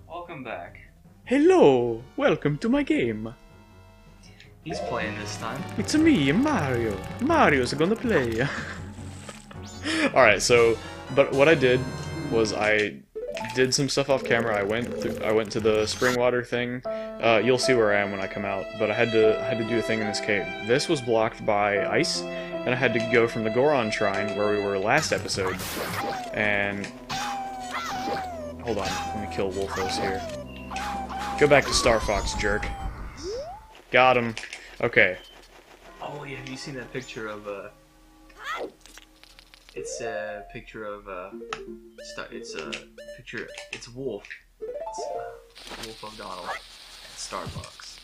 Welcome back. Hello! Welcome to my game. He's playing this time. It's me, Mario. Mario's gonna play. Alright, so, but what I did was I did some stuff off camera. I went to the spring water thing. You'll see where I am when I come out, but I had to do a thing in this cave. This was blocked by ice, and I had to go from the Goron Shrine, where we were last episode, and... Hold on, let me kill Wolfos here. Go back to Star Fox, jerk. Got him. Okay. Oh yeah, have you seen that picture of It's a picture of it's Wolf. It's Wolf O'Donnell at Starbucks.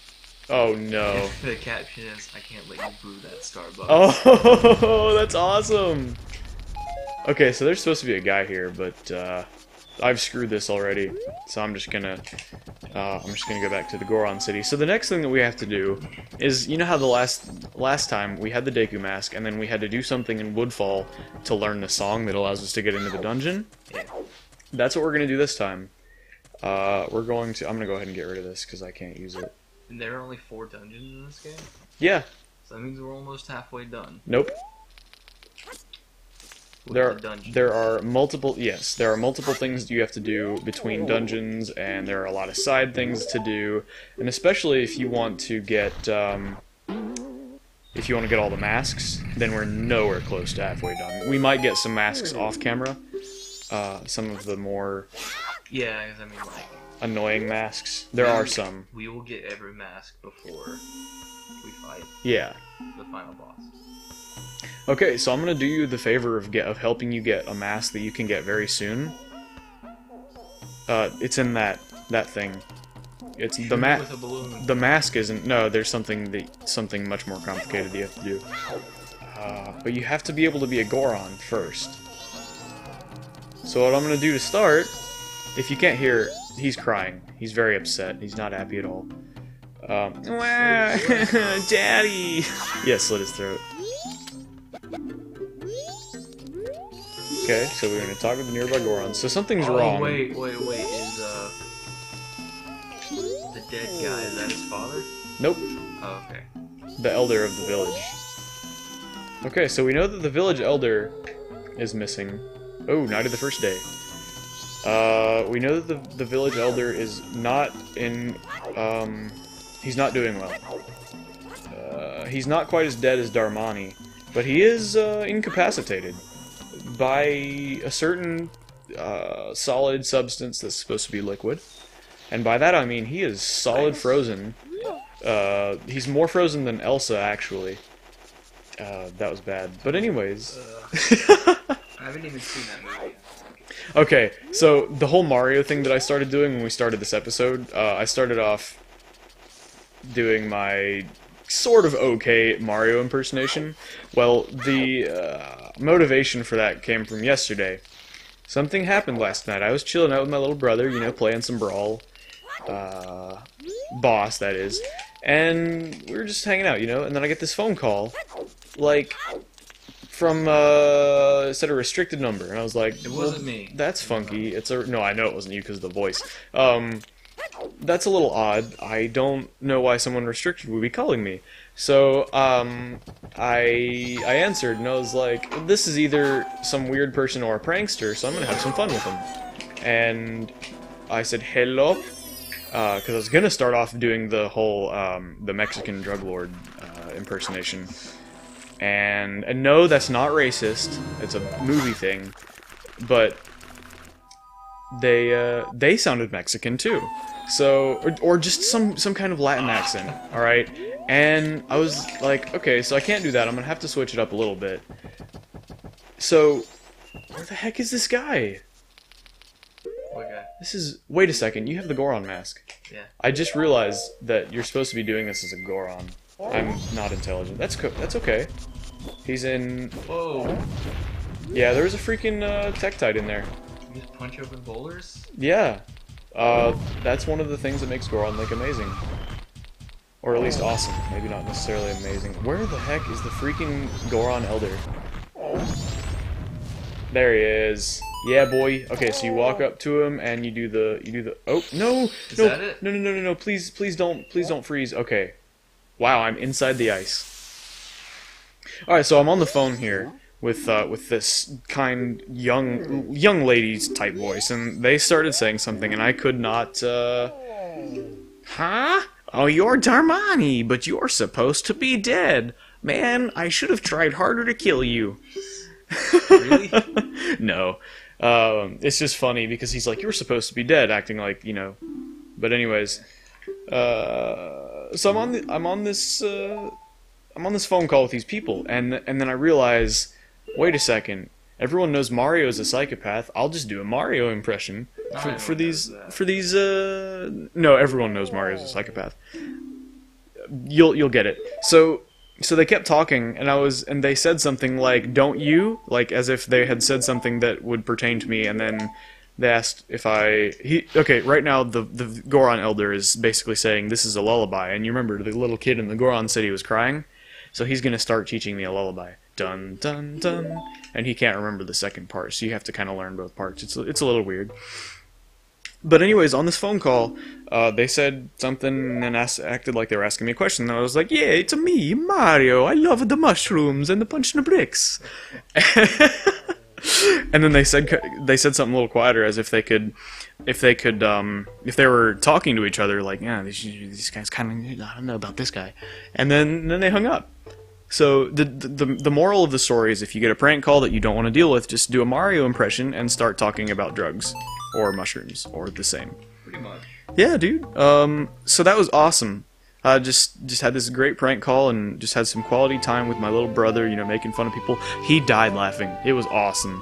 Oh no. The caption is, "I can't let you brew that Starbucks." Oh, that's awesome. Okay, so there's supposed to be a guy here, but I've screwed this already, so I'm just gonna go back to the Goron City. So the next thing that we have to do is, you know how the last time we had the Deku Mask, and then we had to do something in Woodfall to learn the song that allows us to get into the dungeon? Yeah. That's what we're gonna do this time. I'm gonna go ahead and get rid of this because I can't use it. And there are only 4 dungeons in this game? Yeah. So that means we're almost halfway done. Nope. There are multiple things you have to do between dungeons, and there are a lot of side things to do, and especially if you want to get all the masks, then we're nowhere close to halfway done. We might get some masks off camera, some of the more annoying masks. There are some. We will get every mask before we fight. Yeah. The final boss. Okay, so I'm gonna do you the favor of helping you get a mask that you can get very soon. It's in that thing. It's the The mask isn't. No, there's something much more complicated you have to do. But you have to be able to be a Goron first. So what I'm gonna do to start, if you can't hear, he's crying. He's very upset. He's not happy at all. Daddy. Yeah, slit his throat. Okay, so we're gonna talk with the nearby Gorons. So something's wrong. Wait, is the dead guy, is that his father? Nope. Oh, okay. The elder of the village. Okay, so we know that the village elder is missing. Oh, night of the first day. We know that the village elder is not in, he's not doing well. He's not quite as dead as Darmani, but he is, incapacitated by a certain solid substance that's supposed to be liquid. And by that I mean he is solid frozen. He's more frozen than Elsa, actually. That was bad. But anyways... I haven't even seen that movie yet. Okay, so the whole Mario thing that I started doing when we started this episode, I started off doing my sort of okay Mario impersonation. Well, the motivation for that came from yesterday. Something happened last night. I was chilling out with my little brother, you know, playing some Brawl. Boss, that is. And we were just hanging out, you know, and then I get this phone call, like, from, it said a restricted number, and I was like, it wasn't me. That's funky. No, I know it wasn't you because of the voice. That's a little odd. I don't know why someone restricted would be calling me. So, I answered, and I was like, this is either some weird person or a prankster, so I'm gonna have some fun with him. And I said, hello, because I was gonna start off doing the whole, the Mexican drug lord, impersonation. And no, that's not racist. It's a movie thing. But they sounded Mexican too. So, or just some kind of Latin accent, alright? And I was like, okay, so I can't do that, I'm gonna have to switch it up a little bit. So, where the heck is this guy? What guy? Wait a second, you have the Goron mask. Yeah. I just realized that you're supposed to be doing this as a Goron. I'm not intelligent. That's okay. He's in... Whoa. Yeah, there was a freaking Tektite in there. You just punch open boulders? Yeah. That's one of the things that makes Goron, like, amazing. Or at least awesome. Maybe not necessarily amazing. Where the heck is the freaking Goron Elder? There he is. Yeah, boy. Okay, so you walk up to him and you do the. Oh no! Is that it? No! Please don't freeze. Okay. Wow, I'm inside the ice. All right, so I'm on the phone here with this kind young ladies type voice, and they started saying something, and I could not. Huh? Oh, you're Darmani, but you're supposed to be dead. Man, I should have tried harder to kill you. Really? No. It's just funny because he's like, you're supposed to be dead, acting like, you know. But anyways, so I'm on this phone call with these people, and then I realize, wait a second, everyone knows Mario's a psychopath. I'll just do a Mario impression for these. No, everyone knows Mario's a psychopath. You'll get it. So they kept talking, and they said something like, "Don't you?" Like as if they had said something that would pertain to me, and then they asked if okay, right now the Goron Elder is basically saying this is a lullaby, and you remember the little kid in the Goron city was crying, so he's gonna start teaching me a lullaby. Dun dun dun, and he can't remember the second part, so you have to kind of learn both parts. It's a little weird. But anyways, on this phone call, they said something and then acted like they were asking me a question. And I was like, "Yeah, it's me, Mario. I love the mushrooms and the punching the bricks." And then they said something a little quieter, as if they were talking to each other, like, "Yeah, these guys kind of, I don't know about this guy." And then they hung up. So the moral of the story is, if you get a prank call that you don't want to deal with, just do a Mario impression and start talking about drugs. Or mushrooms, or the same. Pretty much. Yeah, dude. So that was awesome. I just had this great prank call and just had some quality time with my little brother, you know, making fun of people. He died laughing. It was awesome.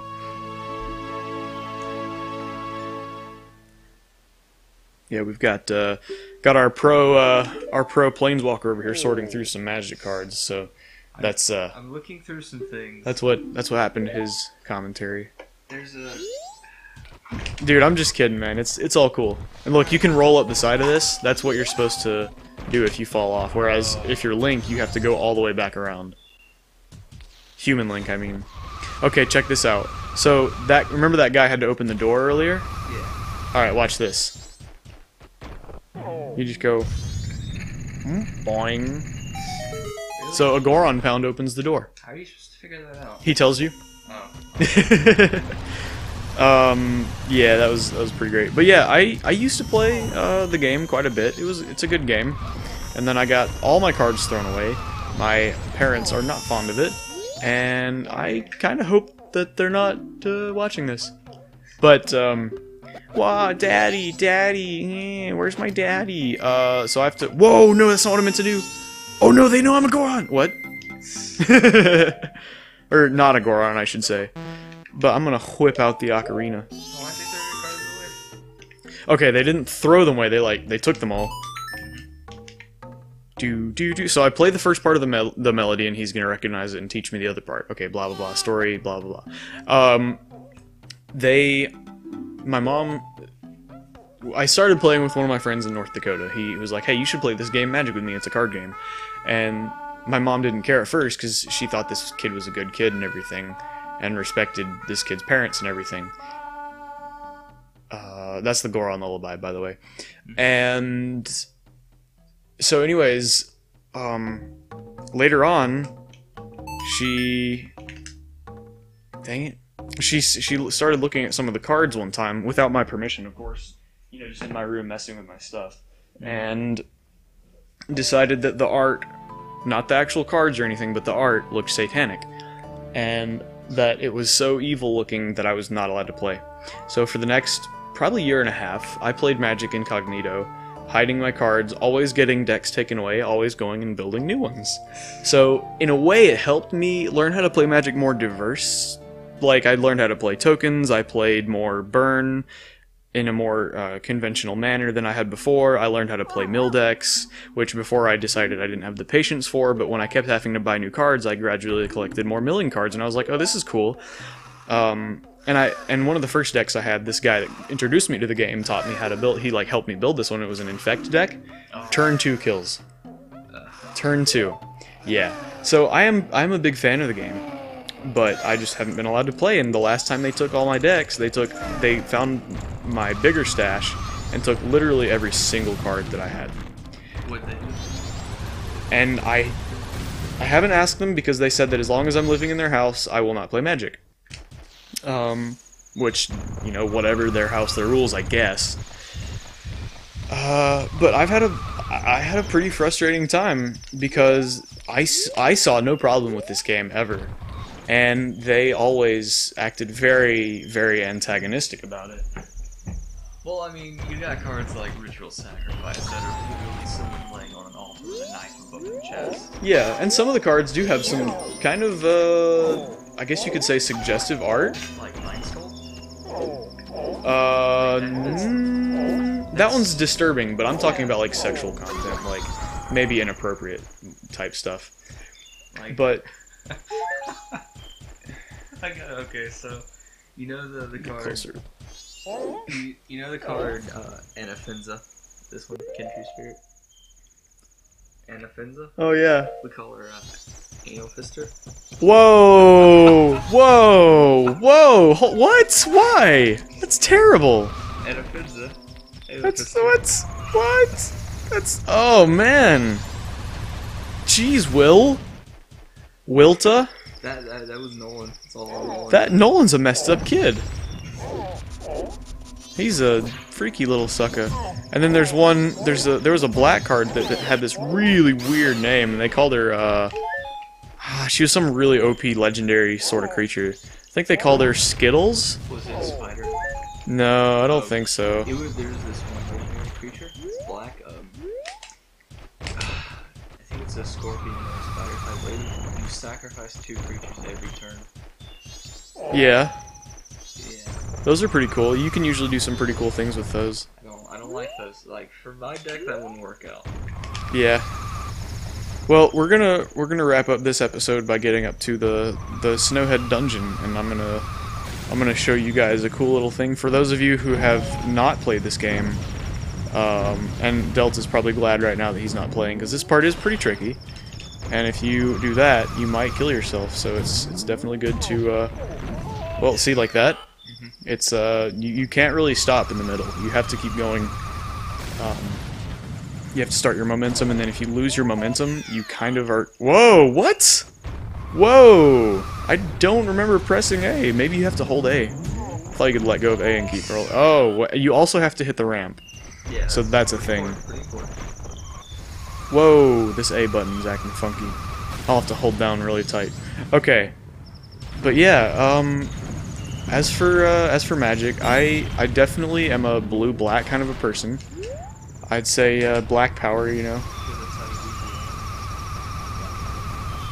Yeah, we've got our pro planeswalker over here sorting through some magic cards. So that's I'm looking through some things. That's what happened to his commentary. There's a. Dude, I'm just kidding, man. It's all cool. And look, you can roll up the side of this. That's what you're supposed to do if you fall off. Whereas if you're Link, you have to go all the way back around. Human Link, I mean. Okay, check this out. So remember that guy had to open the door earlier? Yeah. All right, watch this. You just go, boing. Really? So a Goron pound opens the door. How are you supposed to figure that out? He tells you. Oh. Yeah, that was pretty great. But yeah, I used to play the game quite a bit. It's a good game. And then I got all my cards thrown away. My parents are not fond of it, and I kind of hope that they're not watching this. But wow, daddy, where's my daddy? So I have to. Whoa, no, that's not what I meant to do. Oh no, they know I'm a Goron. What? Or not a Goron, I should say. But I'm gonna whip out the ocarina. Why'd they throw your cards away? Okay, they didn't throw them away. They took them all. Do. So I play the first part of the melody, and he's gonna recognize it and teach me the other part. Okay, blah blah blah. Story, blah blah blah. My mom. I started playing with one of my friends in North Dakota. He was like, "Hey, you should play this game, Magic, with me. It's a card game." And my mom didn't care at first because she thought this kid was a good kid and everything, and respected this kid's parents and everything. That's the Goron Lullaby, by the way. And so anyways, later on, she started looking at some of the cards one time, without my permission, of course. You know, just in my room messing with my stuff. And decided that the art, not the actual cards or anything, but the art looked satanic. And that it was so evil looking that I was not allowed to play. So for the next probably year and a half, I played Magic incognito, hiding my cards, always getting decks taken away, always going and building new ones. So in a way, it helped me learn how to play Magic more diverse. Like, I learned how to play tokens, I played more burn in a more conventional manner than I had before. I learned how to play mill decks, which before I decided I didn't have the patience for, but when I kept having to buy new cards, I gradually collected more milling cards, and I was like, oh, this is cool. And one of the first decks I had, this guy that introduced me to the game taught me how to build. He helped me build this one. It was an infect deck. Turn 2 kills. Turn 2. Yeah. So I'm a big fan of the game, but I just haven't been allowed to play. And the last time they took all my decks, they found my bigger stash and took literally every single card that I had. What they do? And I haven't asked them because they said that as long as I'm living in their house, I will not play Magic. Which, you know, whatever, their house, their rules, I guess. But I had a pretty frustrating time because I saw no problem with this game ever, and they always acted very, very antagonistic about it. Well, I mean, you got cards like Ritual Sacrifice that are literally someone laying on an altar with a knife above their chest. Yeah, and some of the cards do have some kind of, I guess you could say suggestive art. Like Mind Skull? That one's disturbing, but I'm talking about like sexual content, like maybe inappropriate type stuff. Like, but okay, so you know the card. Closer. You know the card Anafinza. This one, Country Spirit. Anafinza. Oh yeah. We call her Anal Fister. Whoa! Whoa! Whoa! What? Why? That's terrible. Anafinza. That's what? That's oh man. Jeez, Wilta. That was Nolan. It's all on Nolan. That Nolan's a messed up kid. He's a freaky little sucker. And then there's one. There was a black card that had this really weird name, and they called her. She was some really OP legendary sort of creature. I think they called her Skittles. Was it a spider? No, I don't think so. There's this one legendary creature. It's black. I think it's a scorpion or a spider type lady. You sacrifice 2 creatures every turn. Yeah. Yeah. Those are pretty cool. You can usually do some pretty cool things with those. I don't like those. Like for my deck, that wouldn't work out. Yeah. Well, we're gonna wrap up this episode by getting up to the Snowhead dungeon, and I'm gonna show you guys a cool little thing for those of you who have not played this game. And Delta's probably glad right now that he's not playing because this part is pretty tricky, and if you do that, you might kill yourself. So it's definitely good to well, see, like that. It's you can't really stop in the middle. You have to keep going. You have to start your momentum, and then if you lose your momentum, you kind of are... Whoa, what? Whoa! I don't remember pressing A. Maybe you have to hold A. I thought you could let go of A and keep rolling. Oh, you also have to hit the ramp. Yeah. So that's a thing. Pretty important. Whoa, this A button is acting funky. I'll have to hold down really tight. Okay. But yeah, as for Magic, I definitely am a blue-black kind of a person. I'd say black power, you know.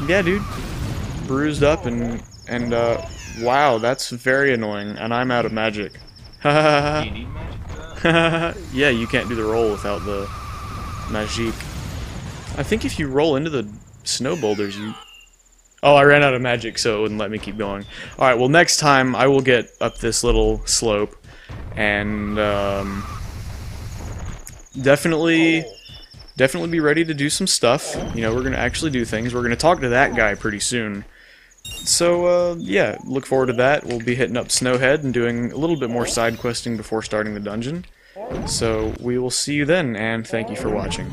Yeah, dude. Bruised up and wow, that's very annoying. And I'm out of magic. Do you need magic for that? Yeah, you can't do the roll without the magique. I think if you roll into the snow boulders, you... Oh, I ran out of magic, so it wouldn't let me keep going. Alright, well, next time I will get up this little slope and definitely be ready to do some stuff. You know, we're gonna actually do things. We're gonna talk to that guy pretty soon. So, yeah, look forward to that. We'll be hitting up Snowhead and doing a little bit more side questing before starting the dungeon. So, we will see you then, and thank you for watching.